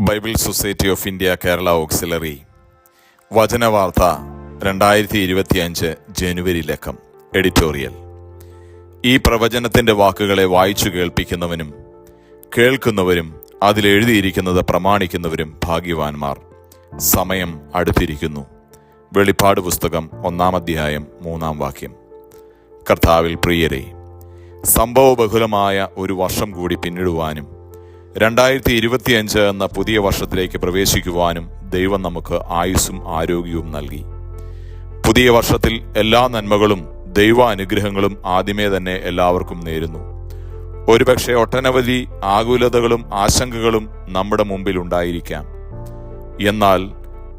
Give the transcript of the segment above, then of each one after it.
Bible society of India Kerala auxiliary വചനവാർത്ത 2025 ജനുവരി ലക്കം എഡിറ്റോറിയൽ. ഈ പ്രവചനത്തിന്റെ വാക്കുകളെ വായിച്ചു കേൾപ്പിക്കുന്നവനും കേൾക്കുന്നവരും അതിലെഴുതിയിരിക്കുന്നത് പ്രമാണിക്കുന്നവരും ഭാഗ്യവാന്മാർ. സമയം അടുത്തിരിക്കുന്നു. വെളിപ്പാട് പുസ്തകം 1-ാം അധ്യായം 3-ാം വാക്യം. കർത്താവിൽ പ്രിയരെ, സംഭവബഹുലമായ ഒരു വർഷം കൂടി പിന്നിടുവാനും 2025 എന്ന പുതിയ വർഷത്തിലേക്ക് പ്രവേശിക്കുവാനും ദൈവം നമുക്ക് ആയുസ്സും ആരോഗ്യവും നൽകി. പുതിയ വർഷത്തിൽ എല്ലാ നന്മകളും ദൈവ അനുഗ്രഹങ്ങളും ആദ്യമേ തന്നെ എല്ലാവർക്കും നേരുന്നു. ഒരുപക്ഷെ ഒട്ടനവധി ആകുലതകളും ആശങ്കകളും നമ്മുടെ മുമ്പിൽ ഉണ്ടായിരിക്കാം. എന്നാൽ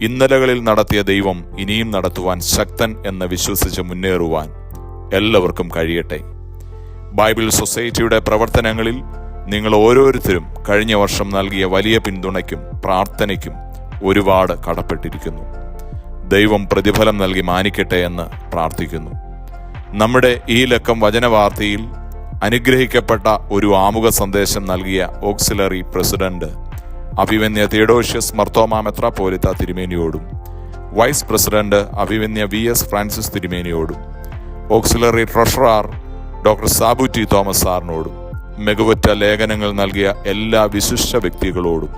ഇന്നലകളിൽ നടത്തിയ ദൈവം ഇനിയും നടത്തുവാൻ ശക്തൻ എന്ന് വിശ്വസിച്ച് മുന്നേറുവാൻ എല്ലാവർക്കും കഴിയട്ടെ. ബൈബിൾ സൊസൈറ്റിയുടെ പ്രവർത്തനങ്ങളിൽ നിങ്ങൾ ഓരോരുത്തരും കഴിഞ്ഞ വർഷം നൽകിയ വലിയ പിന്തുണയ്ക്കും പ്രാർത്ഥനയ്ക്കും ഒരുപാട് കടപ്പെട്ടിരിക്കുന്നു. ദൈവം പ്രതിഫലം നൽകി മാനിക്കട്ടെ എന്ന് പ്രാർത്ഥിക്കുന്നു. നമ്മുടെ ഈ ലക്കം വചനവാർത്തയിൽ അനുഗ്രഹിക്കപ്പെട്ട ഒരു ആമുഖ സന്ദേശം നൽകിയ ഓക്സിലറി പ്രസിഡന്റ് അഭിവന്യ തിയഡോഷ്യസ് മർത്തോമാ മെത്രാപ്പോലീത്ത തിരുമേനിയോടും വൈസ് പ്രസിഡന്റ് അഭിവന്യ VS ഫ്രാൻസിസ് തിരുമേനിയോടും auxiliary treasurer doctor Sabu T Thomas സാറിനോടും മികവുറ്റ ലേഖനങ്ങൾ നൽകിയ എല്ലാ വിശിഷ്ട വ്യക്തികളോടും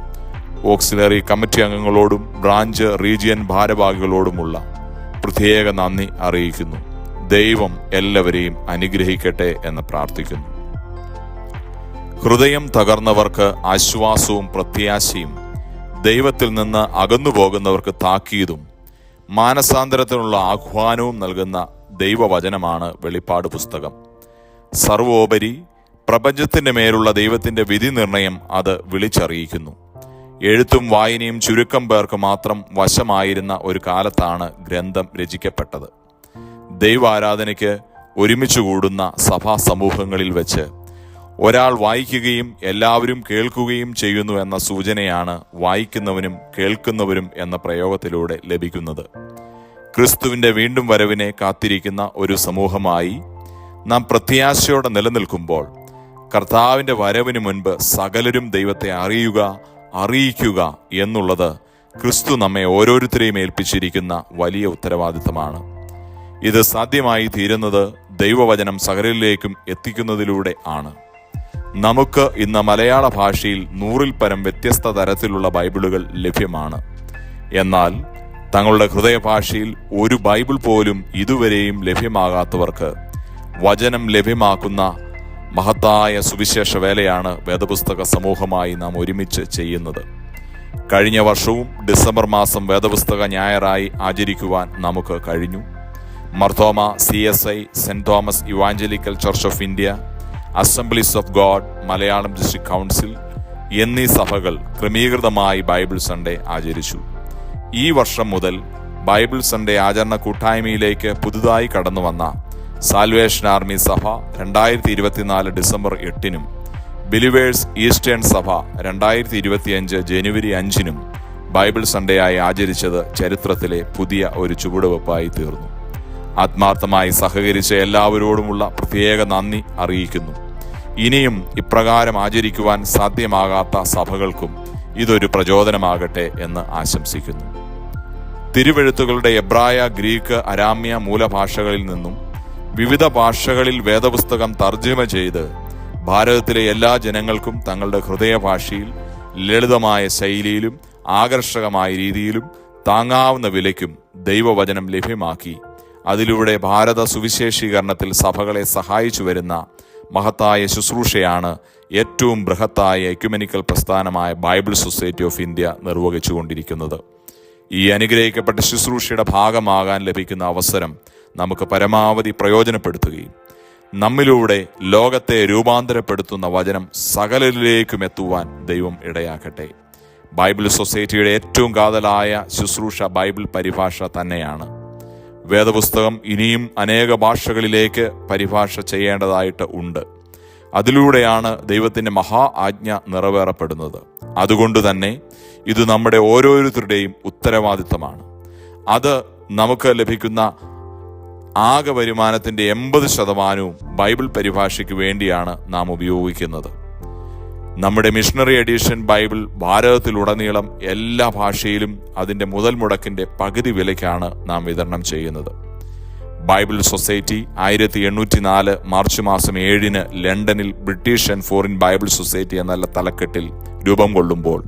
ഓക്സിലറി കമ്മിറ്റി അംഗങ്ങളോടും ബ്രാഞ്ച് റീജിയൻ ഭാരവാഹികളോടുമുള്ള പ്രത്യേക നന്ദി അറിയിക്കുന്നു. ദൈവം എല്ലാവരെയും അനുഗ്രഹിക്കട്ടെ എന്ന് പ്രാർത്ഥിക്കുന്നു. ഹൃദയം തകർന്നവർക്ക് ആശ്വാസവും പ്രത്യാശയും, ദൈവത്തിൽ നിന്ന് അകന്നു പോകുന്നവർക്ക് താക്കീതും മാനസാന്തരത്തിനുള്ള ആഹ്വാനവും നൽകുന്ന ദൈവവചനമാണ് വെളിപ്പാട് പുസ്തകം. സർവോപരി പ്രപഞ്ചത്തിന്റെ മേലുള്ള ദൈവത്തിന്റെ വിധി നിർണയം അത് വിളിച്ചറിയിക്കുന്നു. എഴുത്തും വായനയും ചുരുക്കം പേർക്ക് മാത്രം വശമായിരുന്ന ഒരു കാലത്താണ് ഗ്രന്ഥം രചിക്കപ്പെട്ടത്. ദൈവാരാധനയ്ക്ക് ഒരുമിച്ച് കൂടുന്ന സഭാ സമൂഹങ്ങളിൽ വെച്ച് ഒരാൾ വായിക്കുകയും എല്ലാവരും കേൾക്കുകയും ചെയ്യുന്നു എന്ന സൂചനയാണ് വായിക്കുന്നവനും കേൾക്കുന്നവരും എന്ന പ്രയോഗത്തിലൂടെ ലഭിക്കുന്നത്. ക്രിസ്തുവിന്റെ വീണ്ടും വരവിനെ കാത്തിരിക്കുന്ന ഒരു സമൂഹമായി നാം പ്രത്യാശയോടെ നിലനിൽക്കുമ്പോൾ കർത്താവിന്റെ വരവിന് മുൻപ് സകലരും ദൈവത്തെ അറിയിക്കുക എന്നുള്ളത് ക്രിസ്തു നമ്മെ ഓരോരുത്തരെയും ഏൽപ്പിച്ചിരിക്കുന്ന വലിയ ഉത്തരവാദിത്തമാണ്. ഇത് സാധ്യമായി തീരുന്നത് ദൈവവചനം സകലരിലേക്കും എത്തിക്കുന്നതിലൂടെ ആണ്. നമുക്ക് ഇന്ന് മലയാള ഭാഷയിൽ 100-ൽ പരം വ്യത്യസ്ത തരത്തിലുള്ള ബൈബിളുകൾ ലഭ്യമാണ്. എന്നാൽ തങ്ങളുടെ ഹൃദയഭാഷയിൽ ഒരു ബൈബിൾ പോലും ഇതുവരെയും ലഭ്യമാകാത്തവർക്ക് വചനം ലഭ്യമാക്കുന്ന മഹത്തായ സുവിശേഷ വേലയാണ് വേദപുസ്തക സമൂഹമായി നാം ഒരുമിച്ച് ചെയ്യുന്നത്. കഴിഞ്ഞ വർഷവും ഡിസംബർ മാസം വേദപുസ്തക ഞായറായി ആചരിക്കുവാൻ നമുക്ക് കഴിഞ്ഞു. Mar Thoma CSI, saint Thomas evangelical church of India, assemblies of God Malayalam district council എന്നീ സഭകൾ ക്രമീകൃതമായി ബൈബിൾ സൺഡേ ആചരിച്ചു. ഈ വർഷം മുതൽ ബൈബിൾ സൺഡേ ആചരണ കൂട്ടായ്മയിലേക്ക് പുതുതായി കടന്നു വന്ന സാൽവേഷൻ ആർമി സഭ 2024 ഡിസംബർ 8-നും ബിലിവേഴ്സ് ഈസ്റ്റേൺ സഭ 2025 ജനുവരി 5-നും ബൈബിൾ സൺഡേ ആയി ആചരിച്ചത് ചരിത്രത്തിലെ പുതിയ ഒരു ചുവടുവെപ്പായി തീർന്നു. ആത്മാർത്ഥമായി സഹകരിച്ച എല്ലാവരോടുമുള്ള പ്രത്യേക നന്ദി അറിയിക്കുന്നു. ഇനിയും ഇപ്രകാരം ആചരിക്കുവാൻ സാധ്യമാകാത്ത സഭകൾക്കും ഇതൊരു പ്രചോദനമാകട്ടെ എന്ന് ആശംസിക്കുന്നു. തിരുവെഴുത്തുകളുടെ എബ്രായ, ഗ്രീക്ക്, അരാമ്യ മൂലഭാഷകളിൽ നിന്നും വിവിധ ഭാഷകളിൽ വേദപുസ്തകം തർജ്ജമ ചെയ്ത് ഭാരതത്തിലെ എല്ലാ ജനങ്ങൾക്കും തങ്ങളുടെ ഹൃദയഭാഷയിൽ ലളിതമായ ശൈലിയിലും ആകർഷകമായ രീതിയിലും താങ്ങാവുന്ന വിലയ്ക്കും ദൈവവചനം ലഭ്യമാക്കി അതിലൂടെ ഭാരത സുവിശേഷീകരണത്തിൽ സഭകളെ സഹായിച്ചു വരുന്ന മഹത്തായ ശുശ്രൂഷയാണ് ഏറ്റവും ബൃഹത്തായ എക്യുമെനിക്കൽ പ്രസ്ഥാനമായ ബൈബിൾ സൊസൈറ്റി ഓഫ് ഇന്ത്യ നിർവഹിച്ചുകൊണ്ടിരിക്കുന്നത്. ഈ അനുഗ്രഹിക്കപ്പെട്ട ശുശ്രൂഷയുടെ ഭാഗമാകാൻ ലഭിക്കുന്ന അവസരം നമുക്ക് പരമാവധി പ്രയോജനപ്പെടുത്തുകയും നമ്മിലൂടെ ലോകത്തെ രൂപാന്തരപ്പെടുത്തുന്ന വചനം സകലരിലേക്കും എത്തുവാൻ ദൈവം ഇടയാക്കട്ടെ. ബൈബിൾ സൊസൈറ്റിയുടെ ഏറ്റവും കാതലായ ശുശ്രൂഷ ബൈബിൾ പരിഭാഷ തന്നെയാണ്. വേദപുസ്തകം ഇനിയും അനേക ഭാഷകളിലേക്ക് പരിഭാഷ ചെയ്യേണ്ടതായിട്ട് ഉണ്ട്. അതിലൂടെയാണ് ദൈവത്തിന്റെ മഹാ ആജ്ഞ നിറവേറപ്പെടുന്നത്. അതുകൊണ്ട് തന്നെ ഇത് നമ്മുടെ ഓരോരുത്തരുടെയും ഉത്തരവാദിത്തമാണ്. അത് നമുക്ക് ലഭിക്കുന്ന ആകെ വരുമാനത്തിന്റെ 80% ബൈബിൾ പരിഭാഷയ്ക്ക് വേണ്ടിയാണ് നാം ഉപയോഗിക്കുന്നത്. നമ്മുടെ മിഷണറി എഡിഷൻ ബൈബിൾ ഭാരതത്തിലുടനീളം എല്ലാ ഭാഷയിലും അതിൻ്റെ മുതൽ മുടക്കിൻ്റെ പകുതി വിലയ്ക്കാണ് നാം വിതരണം ചെയ്യുന്നത്. ബൈബിൾ സൊസൈറ്റി 1804 മാർച്ച് മാസം 7 ലണ്ടനിൽ British and foreign Bible society എന്ന തലക്കെട്ടിൽ രൂപം കൊള്ളുമ്പോൾ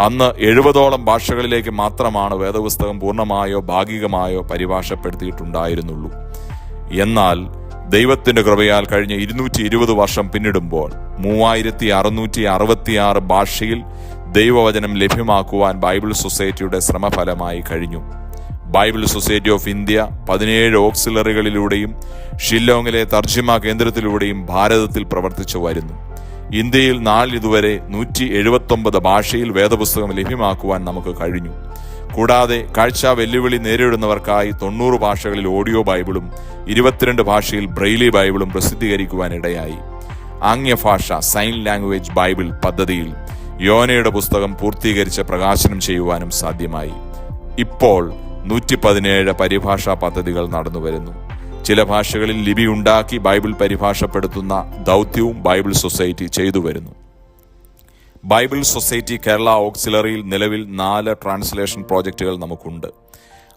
അന്ന് 70ഓളം ഭാഷകളിലേക്ക് മാത്രമാണ് വേദപുസ്തകം പൂർണ്ണമായോ ഭാഗികമായോ പരിഭാഷപ്പെടുത്തിയിട്ടുണ്ടായിരുന്നുള്ളൂ. എന്നാൽ ദൈവത്തിന്റെ കൃപയാൽ കഴിഞ്ഞ 220 വർഷം പിന്നിടുമ്പോൾ 3666 ഭാഷയിൽ ദൈവവചനം ലഭ്യമാക്കുവാൻ ബൈബിൾ സൊസൈറ്റിയുടെ ശ്രമഫലമായി കഴിഞ്ഞു. ബൈബിൾ സൊസൈറ്റി ഓഫ് ഇന്ത്യ 17 ഓക്സിലറികളിലൂടെയും ഷില്ലോങ്ങിലെ തർജിമ കേന്ദ്രത്തിലൂടെയും ഭാരതത്തിൽ പ്രവർത്തിച്ചു വരുന്നു. ഇന്ത്യയിൽ നാളിതുവരെ 179 ഭാഷയിൽ വേദപുസ്തകം ലഭ്യമാക്കുവാൻ നമുക്ക് കഴിഞ്ഞു. കൂടാതെ കാഴ്ച വെല്ലുവിളി നേരിടുന്നവർക്കായി 90 ഭാഷകളിൽ ഓഡിയോ ബൈബിളും 22 ഭാഷയിൽ ബ്രെയിലി ബൈബിളും പ്രസിദ്ധീകരിക്കുവാൻ ഇടയായി. ആംഗ്യഭാഷ സൈൻ ലാംഗ്വേജ് ബൈബിൾ പദ്ധതിയിൽ യോനയുടെ പുസ്തകം പൂർത്തീകരിച്ച് പ്രകാശനം ചെയ്യുവാനും സാധ്യമായി. ഇപ്പോൾ 117 പരിഭാഷാ പദ്ധതികൾ നടന്നുവരുന്നു. ചില ഭാഷകളിൽ ലിപി ഉണ്ടാക്കി ബൈബിൾ പരിഭാഷപ്പെടുത്തുന്ന ദൗത്യവും ബൈബിൾ സൊസൈറ്റി ചെയ്തു വരുന്നു. ബൈബിൾ സൊസൈറ്റി കേരള ഓക്സിലറിയിൽ നിലവിൽ 4 ട്രാൻസ്ലേഷൻ പ്രോജക്റ്റുകൾ നമുക്കുണ്ട്.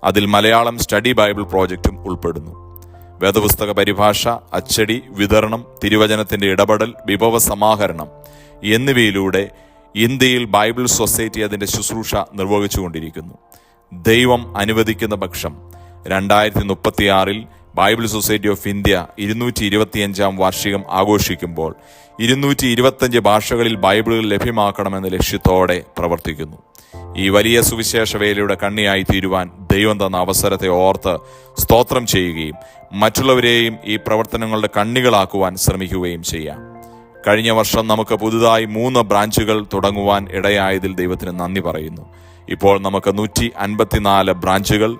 അതിൽ മലയാളം സ്റ്റഡി ബൈബിൾ പ്രോജക്റ്റും ഉൾപ്പെടുന്നു. വേദപുസ്തക പരിഭാഷ, അച്ചടി, വിതരണം, തിരുവചനത്തിന്റെ ഇടപെടൽ, വിഭവ സമാഹരണം എന്നിവയിലൂടെ ഇന്ത്യയിൽ ബൈബിൾ സൊസൈറ്റി അതിന്റെ ശുശ്രൂഷ നിർവഹിച്ചുകൊണ്ടിരിക്കുന്നു. ദൈവം അനുവദിക്കുന്ന പക്ഷം 2036 ബൈബിൾ സൊസൈറ്റി ഓഫ് ഇന്ത്യ 225 വാർഷികം ആഘോഷിക്കുമ്പോൾ 225 ഭാഷകളിൽ ബൈബിളുകൾ ലഭ്യമാക്കണമെന്ന ലക്ഷ്യത്തോടെ പ്രവർത്തിക്കുന്നു. ഈ വലിയ സുവിശേഷ വേലയുടെ കണ്ണിയായി തീരുവാൻ ദൈവം തന്ന അവസരത്തെ ഓർത്ത് സ്തോത്രം ചെയ്യുകയും മറ്റുള്ളവരെയും ഈ പ്രവർത്തനങ്ങളുടെ കണ്ണികളാക്കുവാൻ ശ്രമിക്കുകയും ചെയ്യാം. കഴിഞ്ഞ വർഷം നമുക്ക് പുതുതായി 3 ബ്രാഞ്ചുകൾ തുടങ്ങുവാൻ ഇടയായതിൽ ദൈവത്തിന് നന്ദി പറയുന്നു. ഇപ്പോൾ നമുക്ക് 154 ബ്രാഞ്ചുകൾ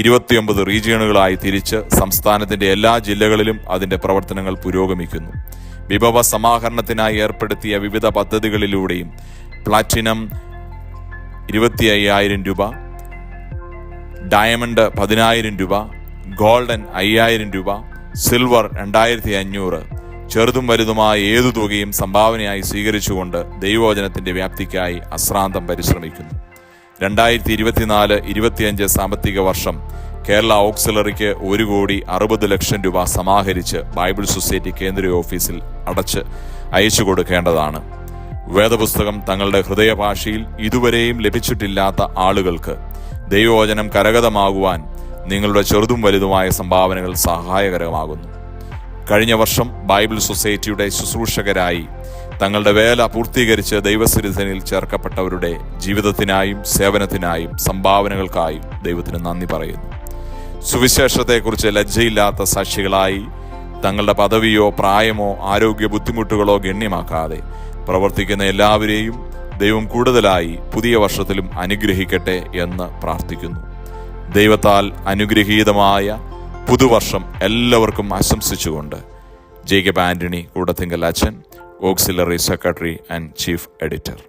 29 റീജിയണുകളായി തിരിച്ച് സംസ്ഥാനത്തിന്റെ എല്ലാ ജില്ലകളിലും അതിന്റെ പ്രവർത്തനങ്ങൾ പുരോഗമിക്കുന്നു. വിഭവ സമാഹരണത്തിനായി ഏർപ്പെടുത്തിയ വിവിധ പദ്ധതികളിലൂടെയും പ്ലാറ്റിനം 25,000 രൂപ, ഡയമണ്ട് 10,000 രൂപ, ഗോൾഡൻ 5,000 രൂപ, സിൽവർ 2,500, ചെറുതും വലുതുമായ ഏതു തുകയും സംഭാവനയായി സ്വീകരിച്ചുകൊണ്ട് ദൈവവചനത്തിന്റെ വ്യാപ്തിക്കായി അശ്രാന്തം പരിശ്രമിക്കുന്നു. 2024-25 സാമ്പത്തിക വർഷം കേരള ഓക്സിലറിക്ക് 1,60,00,000 രൂപ സമാഹരിച്ച് ബൈബിൾ സൊസൈറ്റി കേന്ദ്ര ഓഫീസിൽ അയച്ചു കൊടുക്കേണ്ടതാണ്. വേദപുസ്തകം തങ്ങളുടെ ഹൃദയഭാഷയിൽ ഇതുവരെയും ലഭിച്ചിട്ടില്ലാത്ത ആളുകൾക്ക് ദൈവവചനം കരഗതമാകുവാൻ നിങ്ങളുടെ ചെറുതും വലുതുമായ സംഭാവനകൾ സഹായകരമാകുന്നു. കഴിഞ്ഞ വർഷം ബൈബിൾ സൊസൈറ്റിയുടെ ശുശ്രൂഷകരായി തങ്ങളുടെ വേല പൂർത്തീകരിച്ച് ദൈവസന്നിധിയിൽ ചേർക്കപ്പെട്ടവരുടെ ജീവിതത്തിനായും സേവനത്തിനായും സംഭാവനകൾക്കായും ദൈവത്തിന് നന്ദി പറയുന്നു. സുവിശേഷത്തെക്കുറിച്ച് ലജ്ജയില്ലാത്ത സാക്ഷികളായി തങ്ങളുടെ പദവിയോ പ്രായമോ ആരോഗ്യ ബുദ്ധിമുട്ടുകളോ ഗണ്യമാക്കാതെ പ്രവർത്തിക്കുന്ന എല്ലാവരെയും ദൈവം കൂടുതലായി പുതിയ വർഷത്തിലും അനുഗ്രഹിക്കട്ടെ എന്ന് പ്രാർത്ഥിക്കുന്നു. ദൈവത്താൽ അനുഗ്രഹീതമായ പുതുവർഷം എല്ലാവർക്കും ആശംസിച്ചുകൊണ്ട് ജേക്കബ് ആന്റണി കൂടത്തിങ്കൽ അച്ഛൻ, Auxiliary Secretary and Chief Editor.